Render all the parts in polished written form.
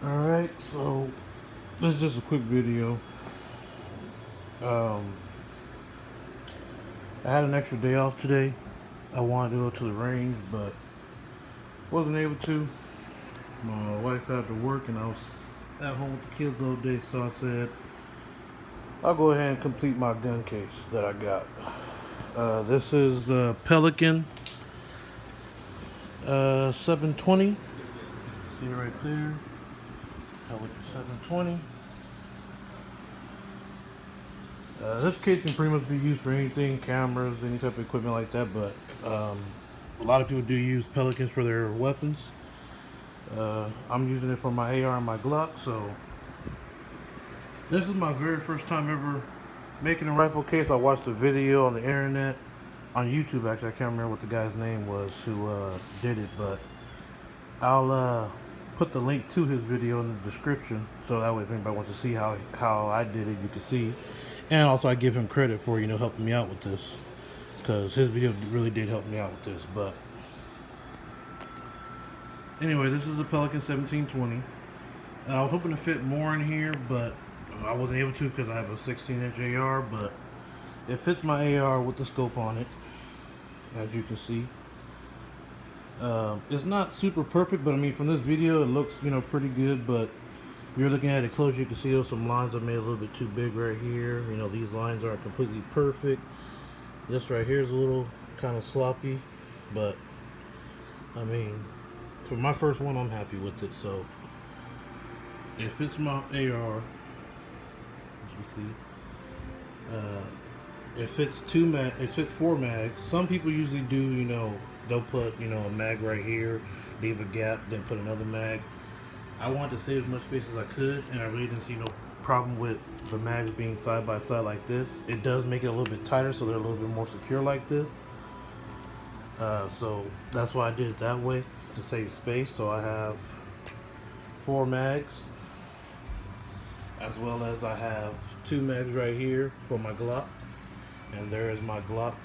Alright, so this is just a quick video. Um, I had an extra day off today. I wanted to go to the range, but wasn't able to. My wife had to work and I was at home with the kids all day, so I said I'll go ahead and complete my gun case that I got. This is the Pelican 720. See it right there. Pelican 720. This case can pretty much be used for anything, cameras, any type of equipment like that, but a lot of people do use Pelicans for their weapons. I'm using it for my AR and my Glock, so this is my very first time ever making a rifle case. I watched a video on the internet, on YouTube actually, I can't remember what the guy's name was who did it, but I'll put the link to his video in the description, so that way if anybody wants to see how I did it, you can see. And also I give him credit for, helping me out with this, because his video really did help me out with this. But anyway, this is a Pelican 1720. I was hoping to fit more in here, but I wasn't able to because I have a 16-inch AR, but it fits my AR with the scope on it, as you can see. It's not super perfect, but I mean from this video it looks pretty good, but if you're looking at it close, you can see there's some lines I made a little bit too big right here. These lines aren't completely perfect. This right here is a little kind of sloppy, but I mean, for my first one, I'm happy with it. So it fits my AR, as you see. It fits it fits 4 mags. Some people usually do, they'll put, a mag right here, leave a gap, then put another mag. I wanted to save as much space as I could, and I really didn't see no problem with the mags being side by side like this. It does make it a little bit tighter, so they're a little bit more secure like this. So that's why I did it that way, to save space. So I have 4 mags, as well as I have 2 mags right here for my Glock, and there is my Glock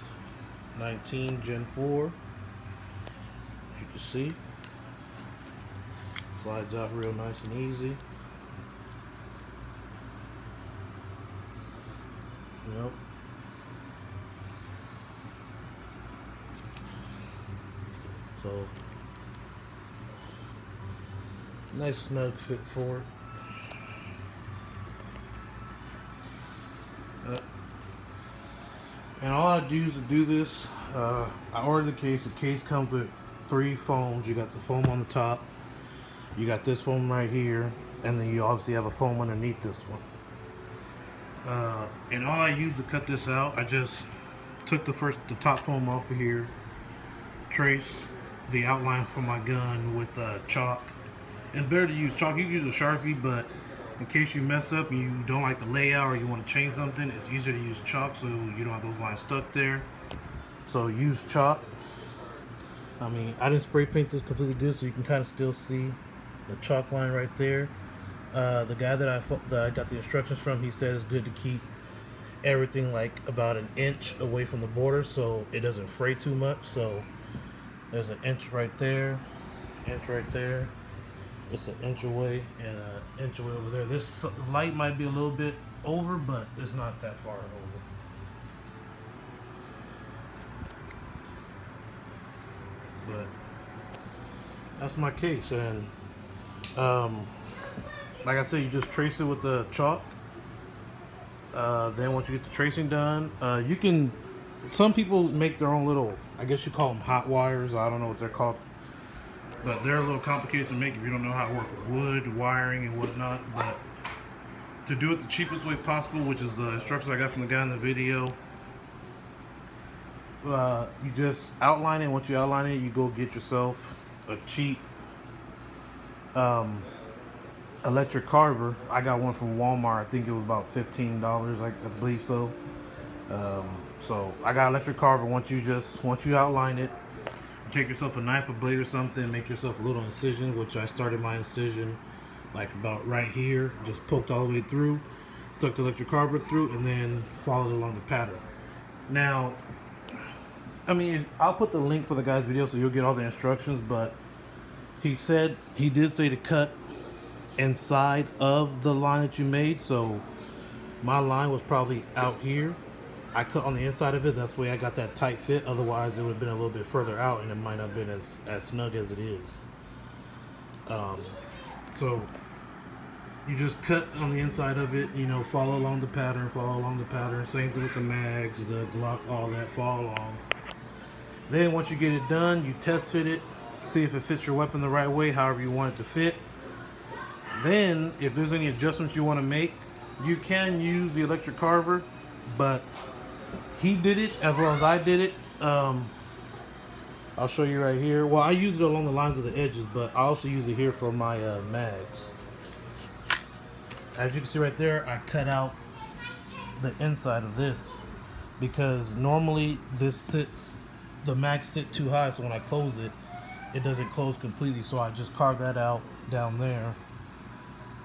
19 Gen 4. You can see. Slides out real nice and easy. Yep. So nice snug fit for it. And all I do to do this, I ordered the case. The case comes with 3 foams. You got the foam on the top, you got this foam right here, and then you obviously have a foam underneath this one. And all I used to cut this out, I just took the top foam off of here, traced the outline for my gun with chalk. It's better to use chalk. You can use a Sharpie, but in case you mess up and you don't like the layout or you want to change something, it's easier to use chalk so you don't have those lines stuck there. So use chalk. I mean, I didn't spray paint this completely good, so you can kind of still see the chalk line right there. The guy that I got the instructions from, he said it's good to keep everything like about 1 inch away from the border so it doesn't fray too much. So there's 1 inch right there, inch right there. It's 1 inch away and 1 inch away over there. This light might be a little bit over, but it's not that far over. But that's my case, and like I said, you just trace it with the chalk. Then once you get the tracing done, you can. Some people make their own little, I guess you call them hot wires. I don't know what they're called, but they're a little complicated to make if you don't know how to work with wood, wiring, and whatnot. But to do it the cheapest way possible, which is the instructions I got from the guy in the video, you just outline it. Once you outline it, you go get yourself a cheap electric carver. I got one from Walmart. I think it was about $15. I believe so. So I got electric carver. Once you outline it, take yourself a knife, a blade, or something. Make yourself a little incision, which I started my incision like about right here. Just poked all the way through, stuck the electric carver through, and then followed along the pattern. Now, I mean, I'll put the link for the guy's video so you'll get all the instructions. But he did say to cut inside of the line that you made. So my line was probably out here. I cut on the inside of it. That's the way I got that tight fit. Otherwise, it would have been a little bit further out, and it might not have been as snug as it is. So you just cut on the inside of it. You know, follow along the pattern. Follow along the pattern. Same thing with the mags, the Glock, all that. Follow along. Then once you get it done, you test fit it. See if it fits your weapon the right way, however you want it to fit. Then, if there's any adjustments you want to make, you can use the electric carver, but he did it as well as I did it. I'll show you right here. Well, I use it along the lines of the edges, but I also use it here for my mags. As you can see right there, I cut out the inside of this because normally the mags sit too high, so when I close it, it doesn't close completely. So I just carved that out down there.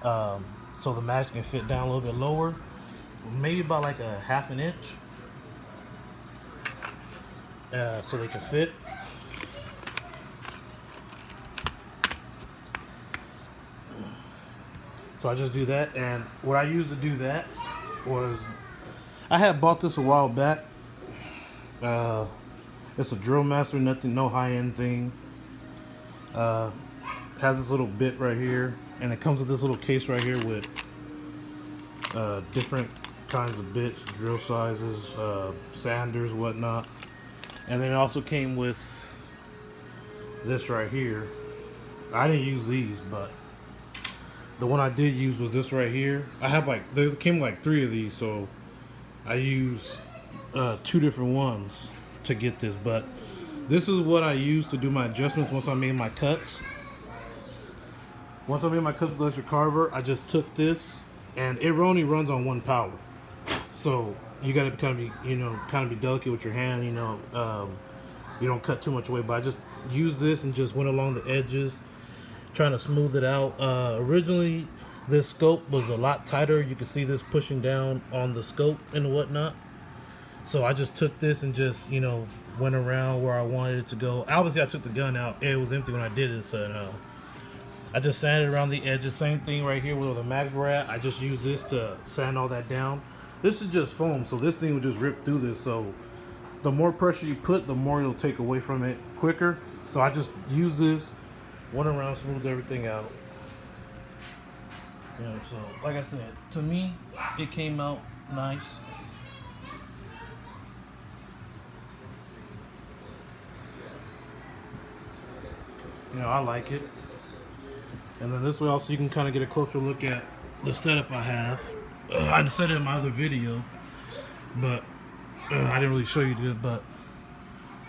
So the mags can fit down a little bit lower, maybe about like a ½ an inch, so they can fit. So I just do that, and what I used to do that was, I had bought this a while back. It's a Drill Master, no high-end thing. Has this little bit right here, and it comes with this little case right here with different kinds of bits, drill sizes, sanders, whatnot. And then it also came with this right here. I didn't use these, but the one I did use was this right here. I have there came like 3 of these, so I use 2 different ones to get this. But this is what I used to do my adjustments once I made my cuts. Once I made my cuts with the electric carver, I just took this, and it only runs on 1 power. So you gotta kind of be delicate with your hand, you don't cut too much away. But I just used this and just went along the edges, trying to smooth it out. Originally, this scope was a lot tighter. You can see this pushing down on the scope and whatnot. So I just took this and just, went around where I wanted it to go. Obviously, I took the gun out. It was empty when I did it, so I just sanded around the edges. Same thing right here where the mags were at. I just used this to sand all that down. This is just foam, so this thing will just rip through this. So the more pressure you put, the more it'll take away from it quicker. So I just used this, went around, smoothed everything out. So like I said, to me, it came out nice. I like it. And then this way also you can kind of get a closer look at the setup I have. I said it in my other video, but I didn't really show you this. But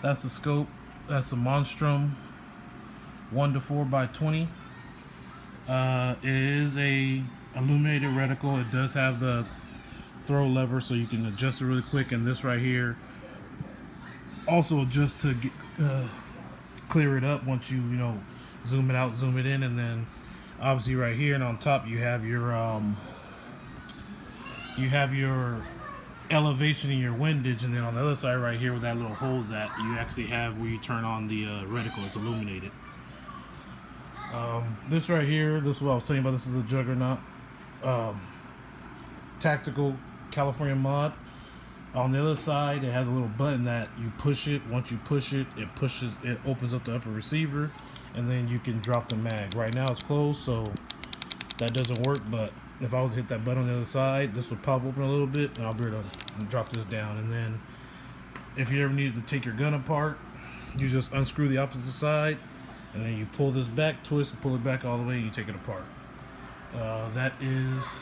that's the scope. That's the Monstrum 1-4x20. It is a illuminated reticle. It does have the throw lever, so you can adjust it really quick. And this right here also adjusts to get, clear it up once you zoom it out, zoom it in, and then obviously right here and on top you have your elevation and your windage, and then on the other side right here where that little hole's at, you actually have where you turn on the reticle. It's illuminated. This right here, this is what I was telling you about. This is a Juggernaut Tactical California mod. On the other side, it has a little button that you push it. Once you push it, it opens up the upper receiver, and then you can drop the mag. Right now it's closed, so that doesn't work, but if I was to hit that button on the other side, this would pop open a little bit, and I'll be able to drop this down. And then if you ever needed to take your gun apart, you just unscrew the opposite side, and then you pull this back, twist, and pull it back all the way, and you take it apart. That is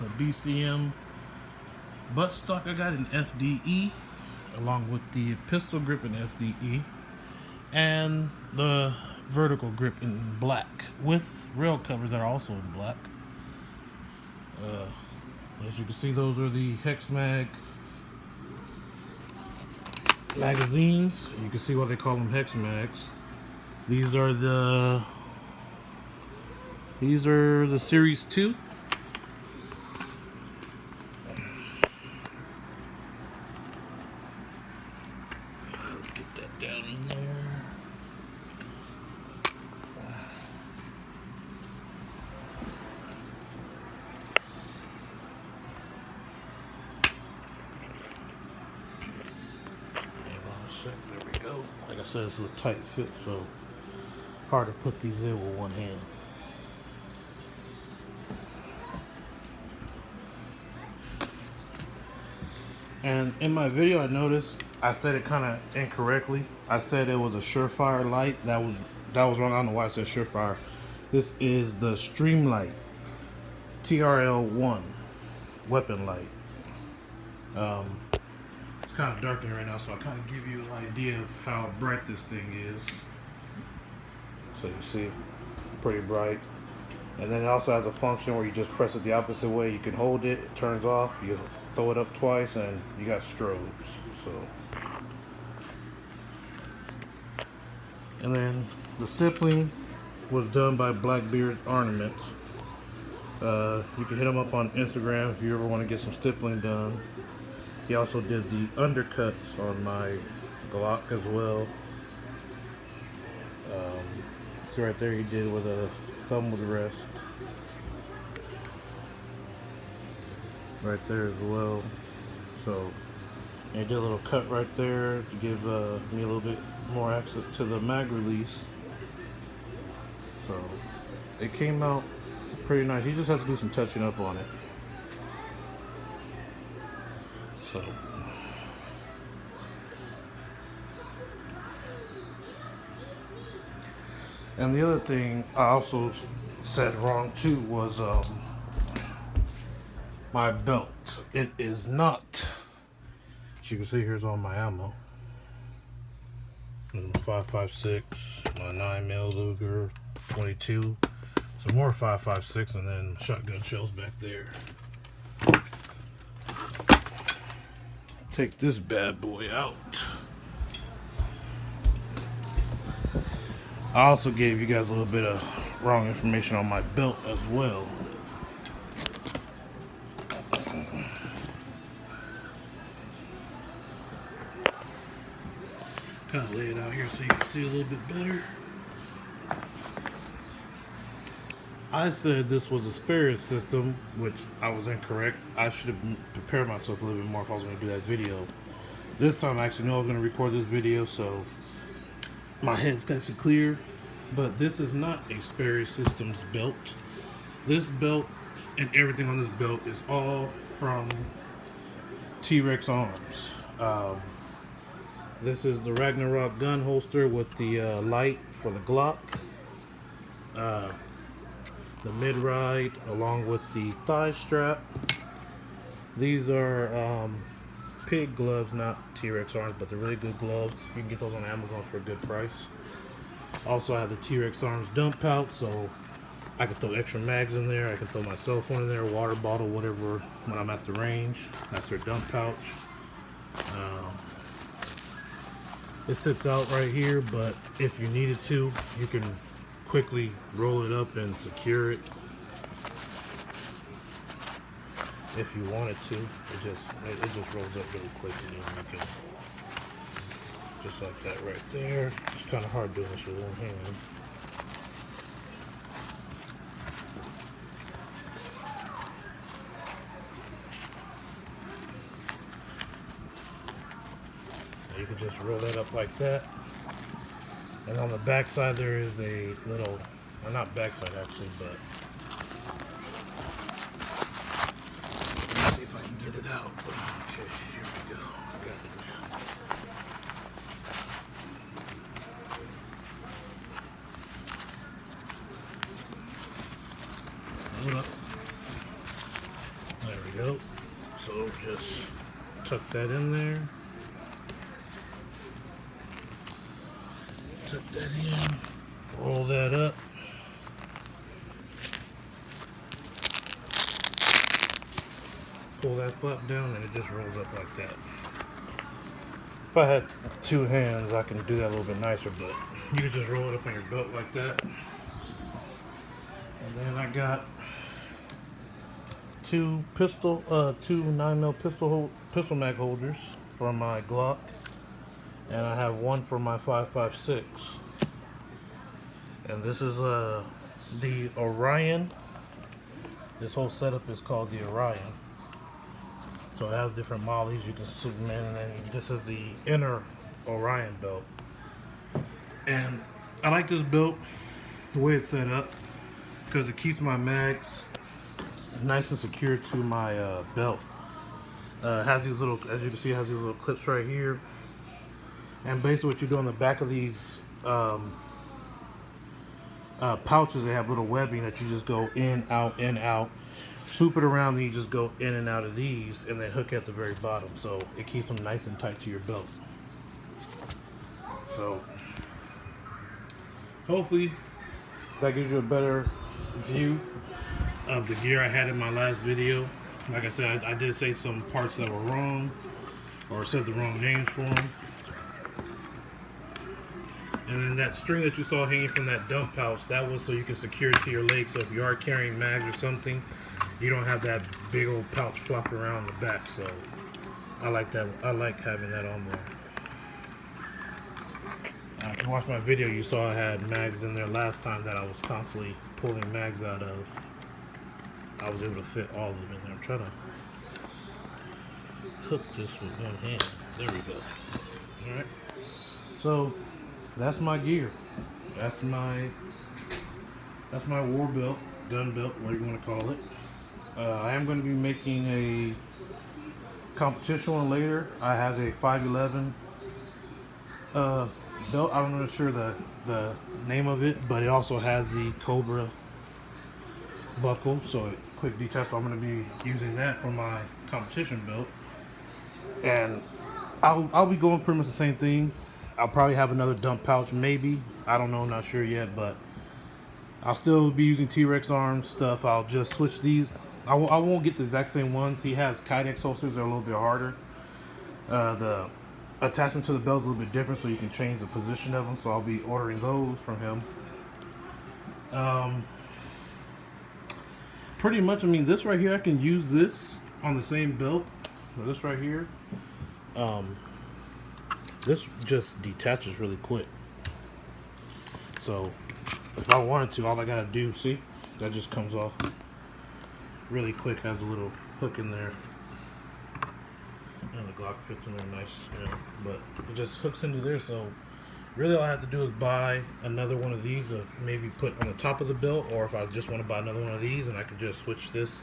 the BCM buttstock. I got in FDE, along with the pistol grip in FDE, and the vertical grip in black, with rail covers that are also in black. As you can see, those are the Hex Mag magazines. You can see why they call them Hex Mags. These are the Series 2. Get that down in there. I said, it's a tight fit, so hard to put these in with one hand. And in my video, I noticed I said it kind of incorrectly. I said it was a Surefire light. That was wrong. I don't know why I said Surefire. This is the Streamlight TRL1 weapon light. It's kind of dark in here right now, so I'll kind of give you an idea of how bright this thing is. So you see, pretty bright. And then it also has a function where you just press it the opposite way. You can hold it, it turns off, you throw it up twice, and you got strobes. So, and then the stippling was done by Blackbeard Ornaments. You can hit him up on Instagram if you ever want to get some stippling done. He also did the undercuts on my Glock as well. See right there, he did with a thumb with rest. Right there as well. So, and he did a little cut right there to give me a little bit more access to the mag release. So, it came out pretty nice. He just has to do some touching up on it. So, and the other thing I also said wrong too was my belt. It is not, as you can see, here's all my ammo. My 5.56, my 9mm Luger 22, some more 5.56, and then shotgun shells back there. Take this bad boy out. I also gave you guys a little bit of wrong information on my belt as well. Kind of lay it out here so you can see a little bit better. I said this was a Sperry system, which I was incorrect. I should have prepared myself a little bit more if I was going to do that video. This time I actually know I was going to record this video, so my head's kind of clear. But this is not a Sperry Systems belt. This belt and everything on this belt is all from T.rex arms. This is the Ragnarok gun holster with the light for the Glock. The mid-ride along with the thigh strap. These are pig gloves, not T.rex arms, but they're really good gloves. You can get those on Amazon for a good price. Also, I have the T.rex arms dump pouch, so I can throw extra mags in there. I can throw my cell phone in there, water bottle, whatever, when I'm at the range. That's their dump pouch. It sits out right here, but if you needed to, you can quickly roll it up and secure it. If you wanted to, it just rolls up really quick, and then you can, just like that right there. It's kind of hard doing this with one hand. You can just roll that up like that. And on the back side there is a little, well, not back side actually, but let's see if I can get it out. Okay, here we go. I got it now. Hold up. There we go. So just tuck that in there. Tuck that in, roll that up, pull that flap down, and it just rolls up like that. If I had two hands, I can do that a little bit nicer, but you can just roll it up on your belt like that. And then I got two 9mm pistol mag holders for my Glock. And I have one for my 5.56, and this is the Orion. This whole setup is called the Orion. So it has different mollies you can zoom in, and then this is the inner Orion belt. And I like this belt, the way it's set up, because it keeps my mags nice and secure to my belt. It has these little, as you can see, it has these little clips right here. And basically what you do on the back of these pouches, they have little webbing that you just go in, out. Swoop it around, then you just go in and out of these, and then hook at the very bottom. So it keeps them nice and tight to your belt. So hopefully that gives you a better view of the gear I had in my last video. Like I said, I did say some parts that were wrong, or said the wrong names for them. And then that string that you saw hanging from that dump pouch, that was so you can secure it to your leg. So if you are carrying mags or something, you don't have that big old pouch flopping around the back. So I like that. I like having that on there. If you watched my video, you saw I had mags in there last time that I was constantly pulling mags out of. I was able to fit all of them in there. I'm trying to hook this with one hand. There we go. Alright. So that's my gear. That's my war belt, gun belt, whatever you want to call it. I am going to be making a competition one later. I have a 511 belt. I'm not sure the name of it, but it also has the Cobra buckle, so quick detach. So I'm going to be using that for my competition belt, and I'll be going pretty much the same thing. I'll probably have another dump pouch, maybe. I don't know, not sure yet, but I'll still be using T.rex arm stuff. I'll just switch these. I won't get the exact same ones. He has Kydex holsters. They're a little bit harder. The attachment to the belt is a little bit different, so you can change the position of them. So I'll be ordering those from him. Pretty much, I mean, this right here, I can use this on the same belt. This right here, this just detaches really quick. So if I wanted to, all I gotta do, see, that just comes off really quick. Has a little hook in there, and the Glock fits in there nice, you know. But it just hooks into there. So really, all I have to do is buy another one of these, maybe put on the top of the belt, or if I just want to buy another one of these, and I can just switch this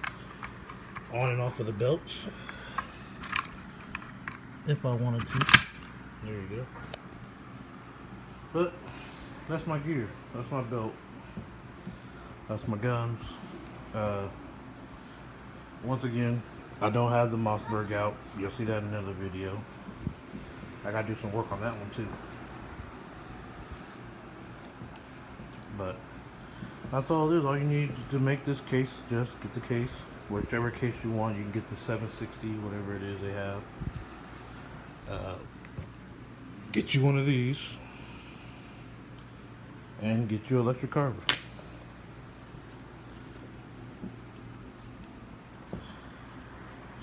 on and off of the belts if I wanted to. There you go. But that's my gear. That's my belt. That's my guns. Once again, I don't have the Mossberg out. You'll see that in another video. I gotta do some work on that one too. But that's all it is. All you need to make this case, just get the case. Whichever case you want, you can get the 760, whatever it is they have. Get you one of these, and get you electric carver.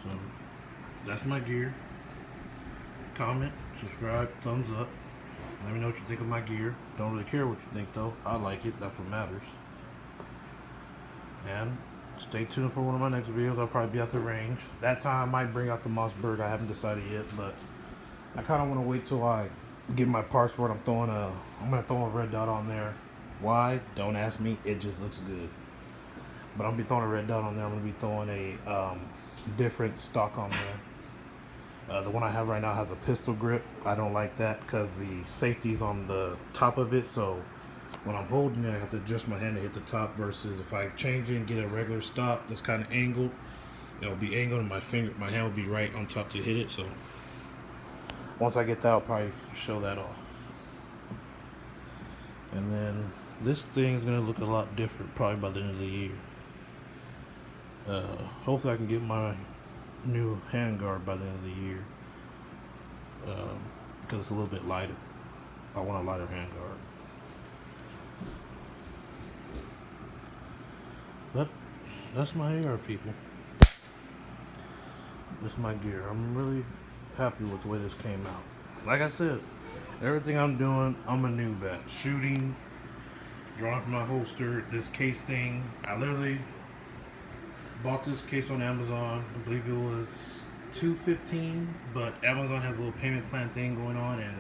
So that's my gear. Comment, subscribe, thumbs up. Let me know what you think of my gear. Don't really care what you think though. I like it. That's what matters. And stay tuned for one of my next videos. I'll probably be at the range. That time I might bring out the Mossberg. I haven't decided yet, but I kind of want to wait till I get my parts for it. I'm gonna throw a red dot on there. Why? Don't ask me. It just looks good. But I'm gonna be throwing a red dot on there. I'm gonna be throwing a different stock on there. The one I have right now has a pistol grip. I don't like that because the safety's on the top of it. So when I'm holding it, I have to adjust my hand to hit the top. Versus if I change it and get a regular stop that's kind of angled, it'll be angled, and my hand will be right on top to hit it. So once I get that, I'll probably show that off. And then this thing is going to look a lot different probably by the end of the year. Hopefully I can get my new handguard by the end of the year. Because it's a little bit lighter. I want a lighter handguard. But that's my AR, people. That's my gear. I'm really happy with the way this came out. Like I said, everything I'm doing, I'm a noob at. Shooting, drawing from my holster, this case thing. I literally bought this case on Amazon. I believe it was $215, but Amazon has a little payment plan thing going on, and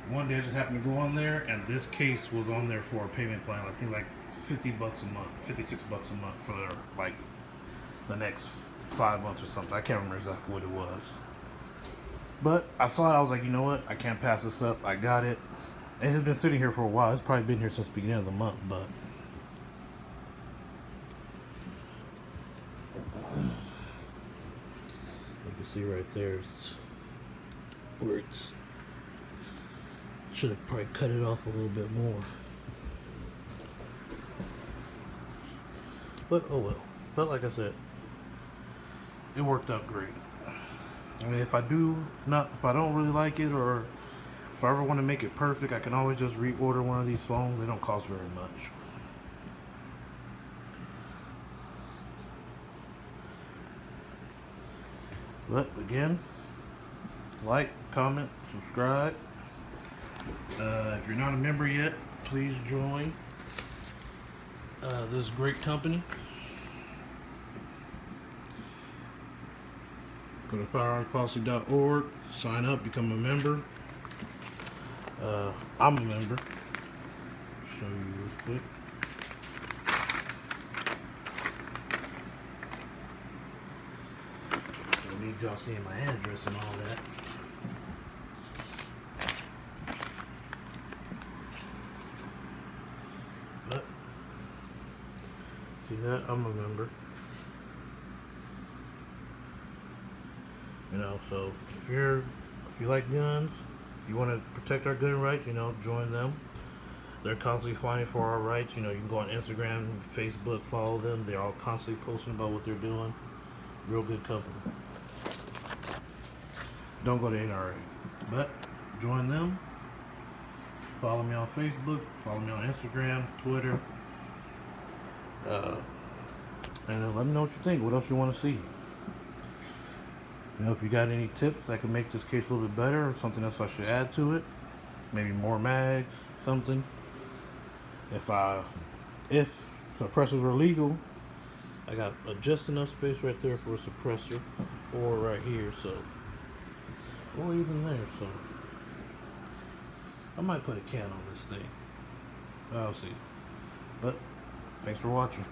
one day I just happened to go on there, and this case was on there for a payment plan. I think like $50 a month, $56 a month for their, like the next 5 months or something. I can't remember exactly what it was. But I saw it, I was like, you know what? I can't pass this up. I got it. It has been sitting here for a while. It's probably been here since the beginning of the month, but you can see right there it's where it's should have probably cut it off a little bit more. But oh well. But like I said, it worked out great. I mean, if I don't really like it, or if I ever want to make it perfect, I can always just reorder one of these phones. They don't cost very much. But again, like, comment, subscribe. If you're not a member yet, please join this great company. Go to firearmspolicy.org, sign up, become a member. I'm a member. Show you real quick. I need y'all seeing my address and all that. But see that? I'm a member. You know, so if you like guns, if you want to protect our gun rights, you know, join them. They're constantly fighting for our rights. You know, you can go on Instagram, Facebook, follow them. They're all constantly posting about what they're doing. Real good company. Don't go to NRA, but join them. Follow me on Facebook. Follow me on Instagram, Twitter. And then let me know what you think. What else you want to see? You know, if you got any tips that could make this case a little bit better, or something else I should add to it, maybe more mags, something. If suppressors were legal, I got just enough space right there for a suppressor, or right here, so, or even there, so. I might put a can on this thing. I'll see. But thanks for watching.